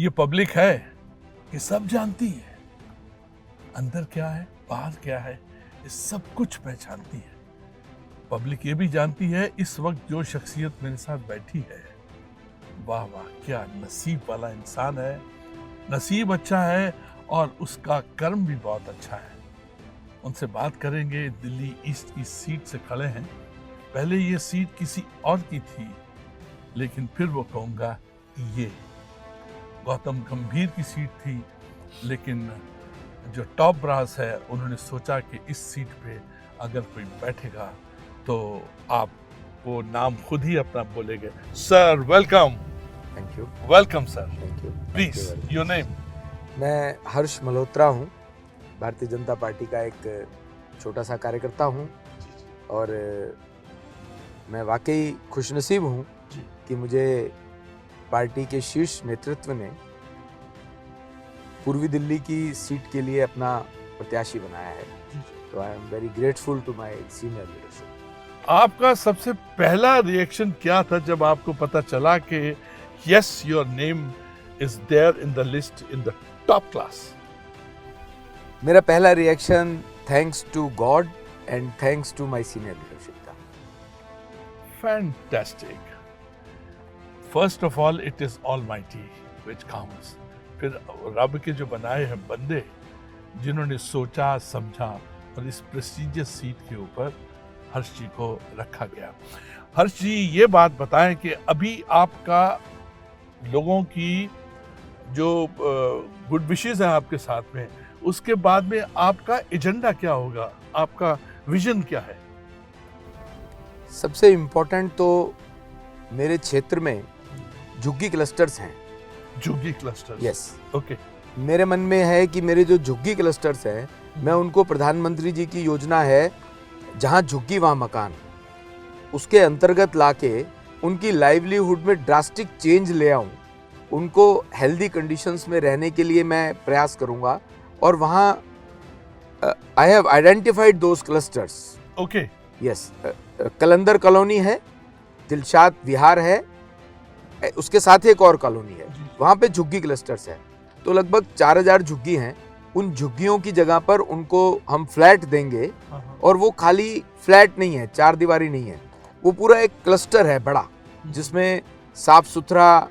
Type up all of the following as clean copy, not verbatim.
ये पब्लिक है कि सब जानती है, अंदर क्या है बाहर क्या है ये सब कुछ पहचानती है। पब्लिक ये भी जानती है इस वक्त जो शख्सियत मेरे साथ बैठी है, वाह वाह क्या नसीब वाला इंसान है, नसीब अच्छा है और उसका कर्म भी बहुत अच्छा है। उनसे बात करेंगे। दिल्ली ईस्ट की सीट से खड़े हैं। पहले ये सीट किसी और की थी, लेकिन फिर वो कहूँगा ये गौतम गंभीर की सीट थी, लेकिन जो टॉप ब्रास है उन्होंने सोचा कि इस सीट पे अगर कोई बैठेगा तो आप वो नाम खुद ही अपना बोलेंगे। Sir welcome. Thank you. Welcome sir. Thank you. Please your name. मैं हर्ष मल्होत्रा हूँ, भारतीय जनता पार्टी का एक छोटा सा कार्यकर्ता हूँ और मैं वाकई खुशनसीब हूँ कि मुझे पार्टी के शीर्ष नेतृत्व ने पूर्वी दिल्ली की सीट के लिए अपना प्रत्याशी बनाया है। तो I am very grateful to my senior leadership. आपका सबसे पहला रिएक्शन क्या था जब आपको पता चला कि yes your name is there in the list in the top class? मेरा पहला reaction thanks to God and thanks to my senior leadership था। Fantastic. First of all it is almighty which counts. फिर रब के जो बनाए हैं बंदे, जिन्होंने सोचा समझा और इस प्रेस्टिजियस सीट के ऊपर हर्ष जी को रखा गया। हर्ष जी ये बात बताएं कि अभी आपका लोगों की जो गुड विशेस हैं आपके साथ में, उसके बाद में आपका एजेंडा क्या होगा, आपका विजन क्या है? सबसे इम्पोर्टेंट तो मेरे क्षेत्र में झुग्गी क्लस्टर्स हैं। झुग्गी क्लस्टर? यस। ओके। मेरे मन में है कि मेरे जो झुग्गी क्लस्टर्स हैं, मैं उनको प्रधानमंत्री जी की योजना है जहां झुग्गी वहां मकान, उसके अंतर्गत लाके उनकी लाइवलीहुड में ड्रास्टिक चेंज ले आऊं, उनको हेल्दी कंडीशंस में रहने के लिए मैं प्रयास करूंगा। और वहां I have identified those clusters. Okay. Yes. Qalandar colony है, दिलशाद विहार है, उसके साथ एक और कॉलोनी है, वहाँ पे झुग्गी क्लस्टर्स है। तो लगभग 4000 झुग्गी हैं। उन झुग्गियों की जगह पर उनको हम फ्लैट देंगे और वो खाली फ्लैट नहीं है, चार दीवारी नहीं है, वो पूरा एक क्लस्टर है बड़ा, जिसमें साफ सुथरा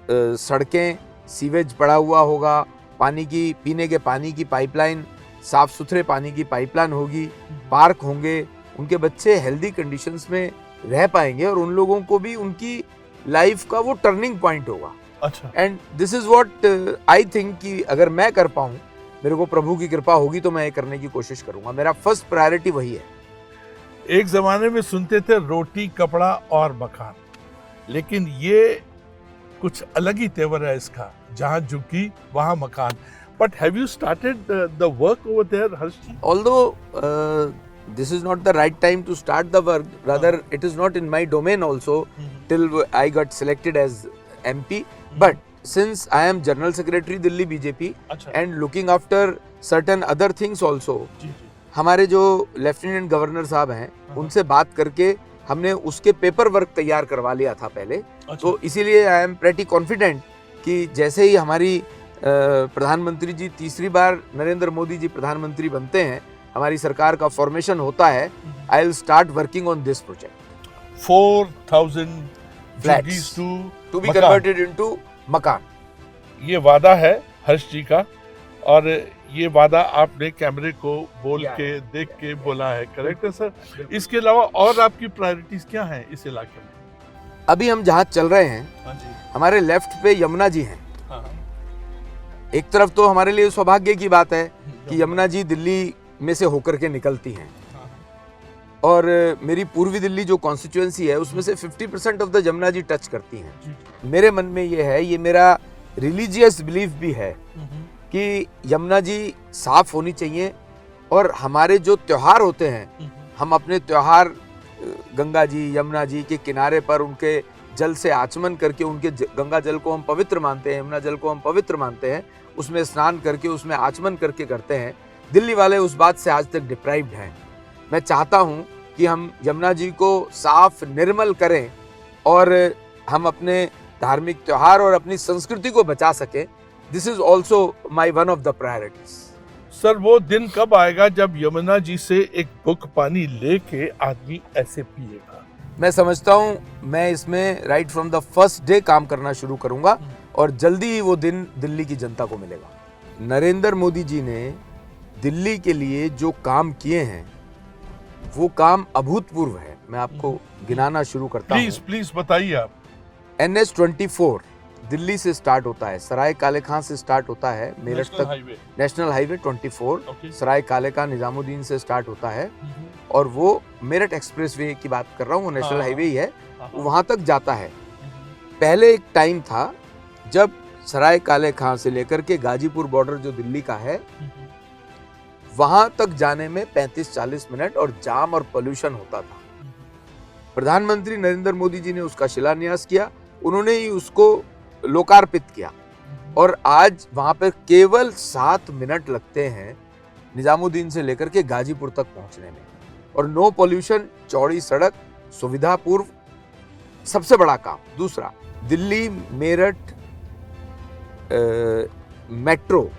सड़कें, सीवेज पड़ा हुआ होगा, पानी की पीने के पानी की पाइपलाइन, साफ सुथरे पानी की पाइपलाइन होगी, पार्क होंगे, उनके बच्चे हेल्दी कंडीशंस में रह पाएंगे और उन लोगों को भी उनकी लाइफ का वो टर्निंग पॉइंट होगा। अच्छा। And this is what I think कि अगर मैं कर पाऊं, मेरे को प्रभु की कृपा होगी तो मैं ये करने की कोशिश करूंगा। मेरा फर्स्ट प्रायोरिटी वही है। एक जमाने में सुनते थे रोटी कपड़ा और मकान, लेकिन ये कुछ अलग ही तेवर है इसका, जहां झुग्गी वहां मकान। But have you started the work over there Harsh ji? Although this is not the right time to start the work, rather it is not in my domain also till I got selected as MP. But since I am General Secretary Delhi BJP and looking after certain other things also, हमारे जो lieutenant governor साहब हैं उनसे बात करके हमने उसके paper work तैयार करवा लिया था पहले। तो इसीलिए आई एम प्रेटी कॉन्फिडेंट कि जैसे ही हमारी प्रधानमंत्री जी तीसरी बार नरेंद्र मोदी जी प्रधानमंत्री बनते हैं, हमारी सरकार का फॉर्मेशन होता है, I will start working on this project. 4000 flats to be converted into मकान। ये वादा है हर्ष जी का, और ये वादा आपने कैमरे को बोल के देख के बोला है, करेक्ट है सर? इसके अलावा और आपकी प्रायोरिटीज क्या हैं इस इलाके में? अभी हम जहाँ चल रहे हैं, हमारे लेफ्ट पे यमुना जी हैं। एक तरफ तो हमारे लिए सौभाग्य की बात है कि यमुना जी दिल्ली में से होकर के निकलती हैं, और मेरी पूर्वी दिल्ली जो कॉन्स्टिट्यूएंसी है उसमें से 50% of the Yamuna ji touch करती हैं। मेरे मन में ये है, ये मेरा रिलीजियस बिलीफ भी है कि यमुना जी साफ होनी चाहिए, और हमारे जो त्योहार होते हैं, हम अपने त्योहार गंगा जी यमुना जी के किनारे पर उनके जल से आचमन करके, उनके गंगा जल को हम पवित्र मानते हैं, यमुना जल को हम पवित्र मानते हैं, उसमें स्नान करके उसमें आचमन करके करते हैं। दिल्ली वाले उस बात से आज तक डिप्राइव्ड हैं। मैं चाहता हूं कि हम यमुना जी को साफ निर्मल करें और हम अपने धार्मिक त्योहार और अपनी संस्कृति को बचा सके, this is also my one of the priorities. Sir वो दिन कब आएगा जब यमुना जी से एक बुक पानी लेके आदमी ऐसे पिएगा? मैं समझता हूं मैं इसमें right from the first day काम करना शुरू करूंगा और जल्दी ही वो दिन दिल्ली की जनता को मिलेगा। नरेंद्र मोदी जी ने दिल्ली के लिए जो काम किए हैं वो काम अभूतपूर्व है। मैं आपको गिनाना शुरू करता हूं। प्लीज बताइए आप। NH-24 दिल्ली से स्टार्ट होता है, सराय काले खां से स्टार्ट होता है मेरठ तक, नेशनल हाईवे 24 सराय काले खां निजामुद्दीन से स्टार्ट होता है और वो मेरठ एक्सप्रेसवे की बात कर रहा हूँ, वो नेशनल हाईवे ही है, वहां तक जाता है। पहले एक टाइम था जब सराय काले खां से लेकर के गाजीपुर बॉर्डर जो दिल्ली का है वहां तक जाने में 35-40 मिनट और जाम और पोल्यूशन होता था। प्रधानमंत्री नरेंद्र मोदी जी ने उसका शिलान्यास किया, उन्होंने ही उसको लोकार्पित किया और आज वहां पर केवल 7 मिनट लगते हैं निजामुद्दीन से लेकर के गाजीपुर तक पहुंचने में, और नो पोल्यूशन, चौड़ी सड़क, सुविधापूर्व, सबसे बड़ा काम। दूसरा, दिल्ली मेरठ मेट्रो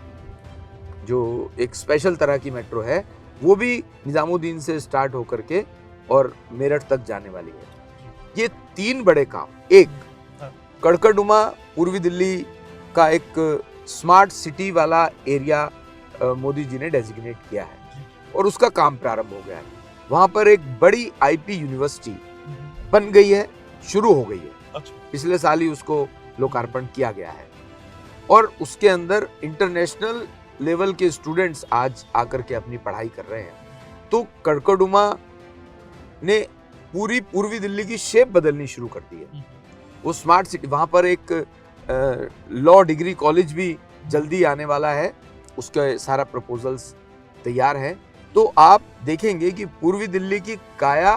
जो एक स्पेशल तरह की मेट्रो है वो भी निजामुद्दीन से स्टार्ट होकर के और मेरठ तक जाने वाली है। ये 3 बड़े काम। एक, कड़कड़डुमा पूर्वी दिल्ली का एक स्मार्ट सिटी वाला एरिया मोदी जी ने डेजिग्नेट किया है और उसका काम प्रारंभ हो गया है। वहां पर एक बड़ी आईपी यूनिवर्सिटी बन गई है, शुरू हो गई है। पिछले साल ही उसको लोकार्पण किया गया है और उसके अंदर इंटरनेशनल लेवल के स्टूडेंट्स आज आकर के अपनी पढ़ाई कर रहे हैं। तो कड़कड़डुमा ने पूरी पूर्वी दिल्ली की शेप बदलनी शुरू कर दी है। वो स्मार्ट सिटी, वहां पर एक लॉ डिग्री कॉलेज भी जल्दी आने वाला है, उसके सारा प्रपोजल्स तैयार हैं। तो आप देखेंगे कि पूर्वी दिल्ली की काया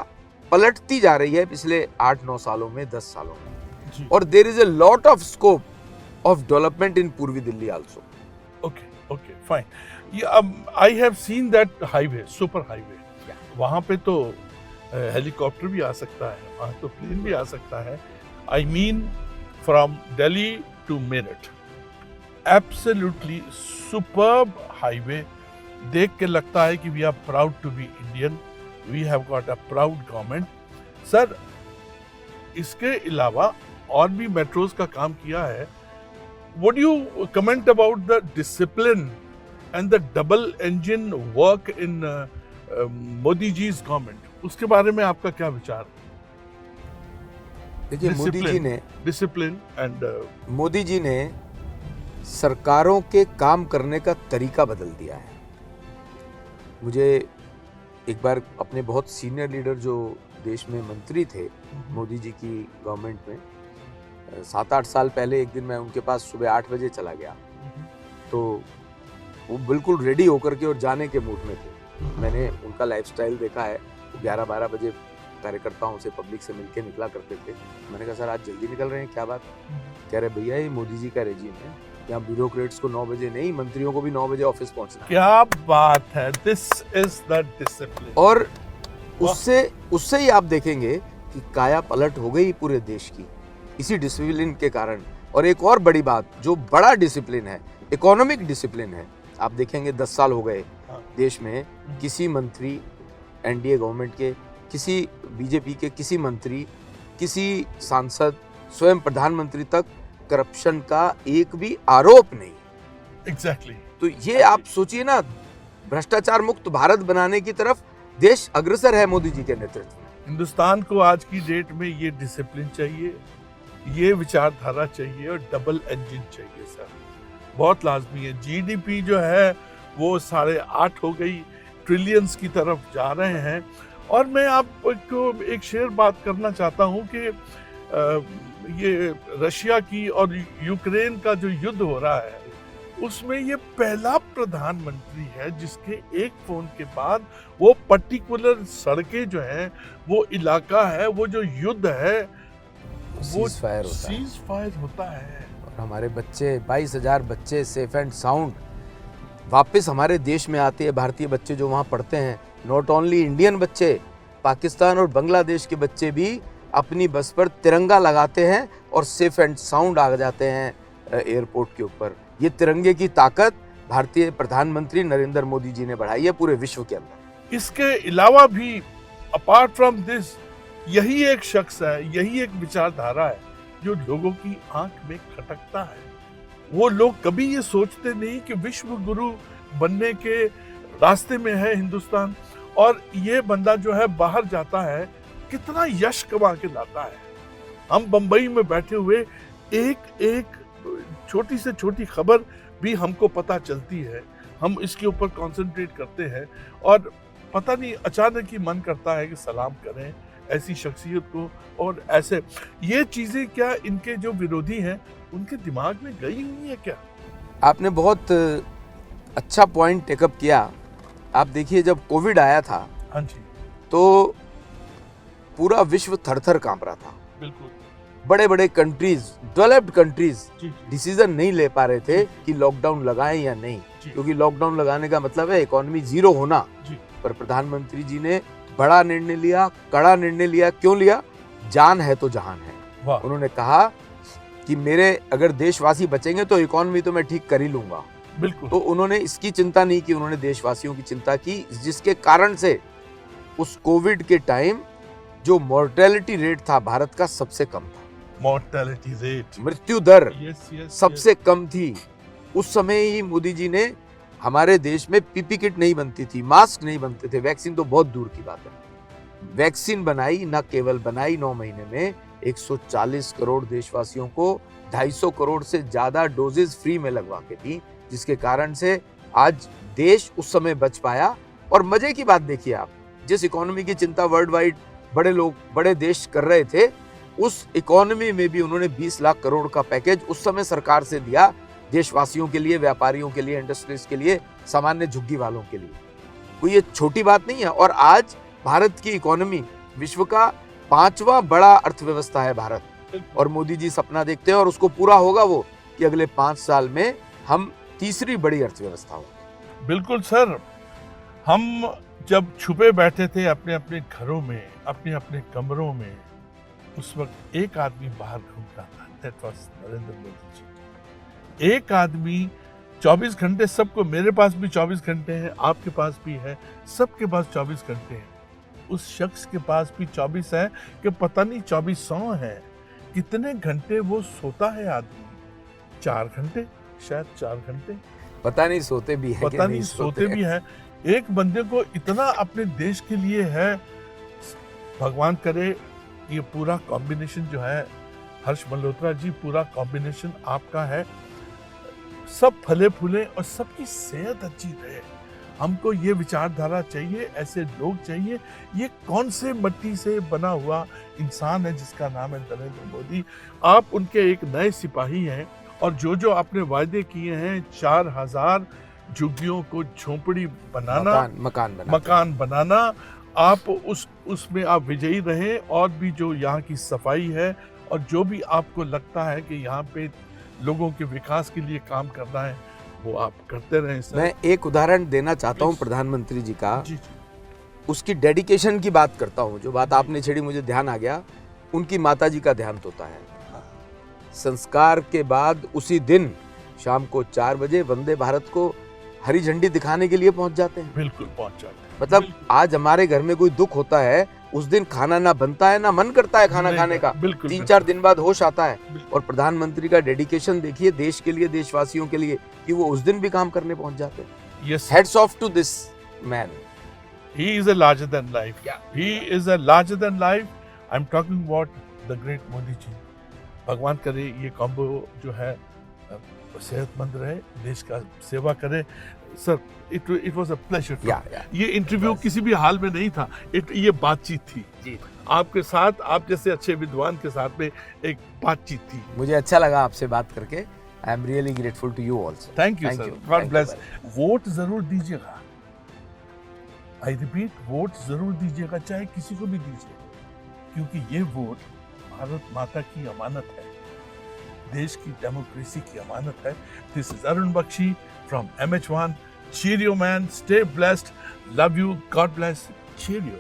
पलटती जा रही है पिछले 8-9 सालों में, 10 सालों में, और there is a lot of scope of development in पूर्वी Delhi also. Okay, fine. I have seen that highway, super highway. वहाँ पे तो हेलीकॉप्टर भी आ सकता है, वहाँ तो प्लेन भी आ सकता है। I mean from Delhi to Meerut. Absolutely superb highway. देख के लगता है कि we are proud to be Indian. We have got a proud government. Sir, इसके अलावा और भी मेट्रोज का काम किया है। What do you comment about the discipline and the double engine work in Modi ji's government? उसके बारे में आपका क्या विचार? देखिए, मोदी जी ने सरकारों के काम करने का तरीका बदल दिया है। मुझे एक बार अपने बहुत सीनियर लीडर जो देश में मंत्री थे मोदी जी की गवर्नमेंट में, 7-8 साल पहले एक दिन मैं उनके पास सुबह 8 बजे चला गया, तो वो बिल्कुल रेडी होकर के और जाने के मूड में थे। मैंने उनका लाइफस्टाइल देखा है, वो 11-12 बजे कार्यकर्ताओं से, पब्लिक से मिलके निकला करते थे। मैंने कहा, सर आज जल्दी निकल रहे हैं, क्या बात? कह रहे, भैया ये मोदी जी का रेजिम है, यहाँ ब्यूरोक्रेट्स को 9 बजे नहीं, मंत्रियों को भी 9 बजे ऑफिस पहुंचना है। क्या बात है, दिस इज द डिसिप्लिन। और उससे ही आप देखेंगे कि काया पलट हो गई पूरे देश की, इसी डिसिप्लिन के कारण। और एक और बड़ी बात, जो बड़ा डिसिप्लिन है, इकोनॉमिक डिसिप्लिन है। आप देखेंगे 10 साल हो गए देश में किसी मंत्री, एनडीए गवर्नमेंट के, किसी बीजेपी के किसी मंत्री, किसी सांसद, स्वयं प्रधानमंत्री तक करप्शन का एक भी आरोप नहीं। एग्जैक्टली। तो ये आप सोचिए ना, भ्रष्टाचार मुक्त भारत बनाने की तरफ देश अग्रसर है मोदी जी के नेतृत्व में। हिंदुस्तान को आज की डेट में ये डिसिप्लिन चाहिए, ये विचारधारा चाहिए और डबल इंजन चाहिए सर, बहुत लाजमी है। जीडीपी जो है वो 8.5 हो गई, ट्रिलियंस की तरफ जा रहे हैं। और मैं आपको एक शेर बात करना चाहता हूँ कि ये रशिया की और यूक्रेन का जो युद्ध हो रहा है, उसमें ये पहला प्रधानमंत्री है जिसके एक फोन के बाद वो पर्टिकुलर सड़कें जो हैं, वो इलाका है, वो जो युद्ध है, वो सीज फायर होता है। और हमारे बच्चे, 22,000 बच्चे सेफ एंड साउंड वापस हमारे देश में आते हैं। भारतीय बच्चे जो वहाँ पढ़ते हैं, नॉट ओनली इंडियन बच्चे, पाकिस्तान और बांग्लादेश के बच्चे भी अपनी बस पर तिरंगा लगाते हैं और सेफ एंड साउंड आ जाते हैं एयरपोर्ट के ऊपर। ये तिरंगे की ताकत भारतीय प्रधानमंत्री नरेंद्र मोदी जी ने बढ़ाई है पूरे विश्व के अंदर। इसके अलावा भी अपार्ट फ्रॉम दिस, यही एक शख्स है, यही एक विचारधारा है जो लोगों की आंख में खटकता है। वो लोग कभी ये सोचते नहीं कि विश्व गुरु बनने के रास्ते में है हिंदुस्तान, और ये बंदा जो है बाहर जाता है कितना यश कमा के लाता है। हम बंबई में बैठे हुए एक एक छोटी से छोटी खबर भी हमको पता चलती है, हम इसके ऊपर कंसंट्रेट करते हैं और पता नहीं अचानक ही मन करता है कि सलाम करें ऐसी शख्सियत को। और ऐसे ये चीजें क्या इनके जो विरोधी हैं उनके दिमाग में गई हुई है क्या? आपने बहुत अच्छा पॉइंट टेकअप किया। आप देखिए, जब कोविड आया था, हाँ जी, तो पूरा विश्व थर-थर कांप रहा था। बिल्कुल। बड़े बड़े कंट्रीज, डेवलप्ड कंट्रीज जी, डिसीजन नहीं ले पा रहे थे कि लॉकडाउन लगाएं या नहीं, क्योंकि लॉकडाउन लगाने का मतलब है इकोनॉमी जीरो होना। जी, पर प्रधानमंत्री जी ने बड़ा निर्णय लिया, कड़ा निर्णय लिया। क्यों लिया? जान है तो जहान है। वाह, उन्होंने कहा कि मेरे अगर देशवासी बचेंगे तो इकोनॉमी तो मैं ठीक कर ही लूंगा। बिल्कुल। तो उन्होंने इसकी चिंता नहीं की, उन्होंने देशवासियों की चिंता की, जिसके कारण से उस कोविड के टाइम जो मोर्टेलिटी रेट था भारत का सबसे कम था। मोर्टेलिटी रेट, मृत्यु दर यस यस, सबसे कम थी। उस समय ही मोदी जी ने, हमारे देश में पीपी किट नहीं बनती थी, मास्क नहीं बनते थे, वैक्सीन तो बहुत दूर की बात है। वैक्सीन बनाई, न केवल बनाई, 9 महीने में 140 करोड़ देशवासियों को 250 करोड़ से ज्यादा डोजेज फ्री में लगवा के दी, जिसके कारण से आज देश उस समय बच पाया। और मजे की बात देखिए आप, जिस इकोनॉमी की चिंता वर्ल्ड वाइड बड़े लोग, बड़े देश कर रहे थे, उस इकोनॉमी में भी उन्होंने 20 लाख करोड़ का पैकेज उस समय सरकार से दिया, देशवासियों के लिए, व्यापारियों के लिए, इंडस्ट्रीज के लिए, सामान्य झुग्गी वालों के लिए। कोई ये छोटी बात नहीं है। और आज भारत की इकोनॉमी विश्व का 5वां बड़ा अर्थव्यवस्था है भारत। और मोदी जी सपना देखते हैं, और उसको पूरा होगा वो, कि अगले 5 साल में हम तीसरी बड़ी अर्थव्यवस्था हो। बिल्कुल सर। हम जब छुपे बैठे थे अपने अपने घरों में, अपने अपने कमरों में, उस वक्त एक आदमी बाहर घूम रहा था, दैट वाज नरेंद्र मोदी जी। एक आदमी 24 घंटे, सबको, मेरे पास भी 24 घंटे हैं, आपके पास भी है, सबके पास 24 घंटे हैं। उस शख्स के पास भी 24 है कि पता नहीं 2400 है। कितने घंटे वो सोता है आदमी? 4 घंटे, शायद 4 घंटे, पता नहीं सोते भी है, पता नहीं सोते भी है। एक बंदे को इतना अपने देश के लिए है। भगवान करे ये पूरा कॉम्बिनेशन जो है, हर्ष मल्होत्रा जी, पूरा कॉम्बिनेशन आपका है, सब फले फूले और सबकी सेहत अच्छी रहे। हमको ये विचारधारा चाहिए, ऐसे लोग चाहिए। ये कौन से मिट्टी से बना हुआ इंसान है जिसका नाम है नरेंद्र मोदी? आप उनके एक नए सिपाही हैं, और जो जो आपने वायदे किए हैं, 4000 झुग्गियों को झोंपड़ी बनाना, मकान बनाना, आप उसमें आप विजयी रहें। और भी जो यहाँ की सफाई है, और जो भी आपको लगता है कि यहाँ पे लोगों के विकास के लिए काम करना है, वो आप करते रहें सर। मैं एक उदाहरण देना चाहता हूँ प्रधानमंत्री जी का। जी, उसकी डेडिकेशन की बात करता हूँ। जो बात आपने छेड़ी, मुझे ध्यान आ गया, उनकी माता जी का ध्यान होता है। संस्कार के बाद उसी दिन शाम को 4 बजे वंदे भारत को हरी झंडी दिखाने के लिए पहुंच जाते हैं। बिल्कुल पहुंच जाते हैं। मतलब आज हमारे घर में कोई दुख होता है, उस दिन खाना ना बनता है, ना मन करता है खाना खाने का। 3-4 दिन बाद होश आता है। और प्रधानमंत्री का डेडिकेशन देखिए देश के लिए, देशवासियों के लिए, कि वो उस दिन भी काम करने पहुंच जाते हैं। Yes. Hats off to this man. He is a larger than life. Yeah. He is a larger than life. I'm talking about the great Modi जी। भगवान करे ये कॉम्बो जो है सेहतमंद रहे, देश का सेवा करे। Sir, it was a pleasure. ये इंटरव्यू किसी भी हाल में नहीं था, ये बातचीत थी जी। आपके साथ, आप जैसे अच्छे विद्वान के साथ में एक बातचीत थी। मुझे अच्छा लगा आपसे बात करके। I am really grateful to you also. Thank you sir, god bless. Vote जरूर दीजिएगा, आई रिपीट, वोट जरूर दीजिएगा, चाहे किसी को भी दीजिए, क्योंकि ये वोट भारत माता की अमानत है, देश की डेमोक्रेसी की अमानत है। This is Arun Bakshi from MH1। Cheerio man, stay blessed, love you, God bless, cheerio.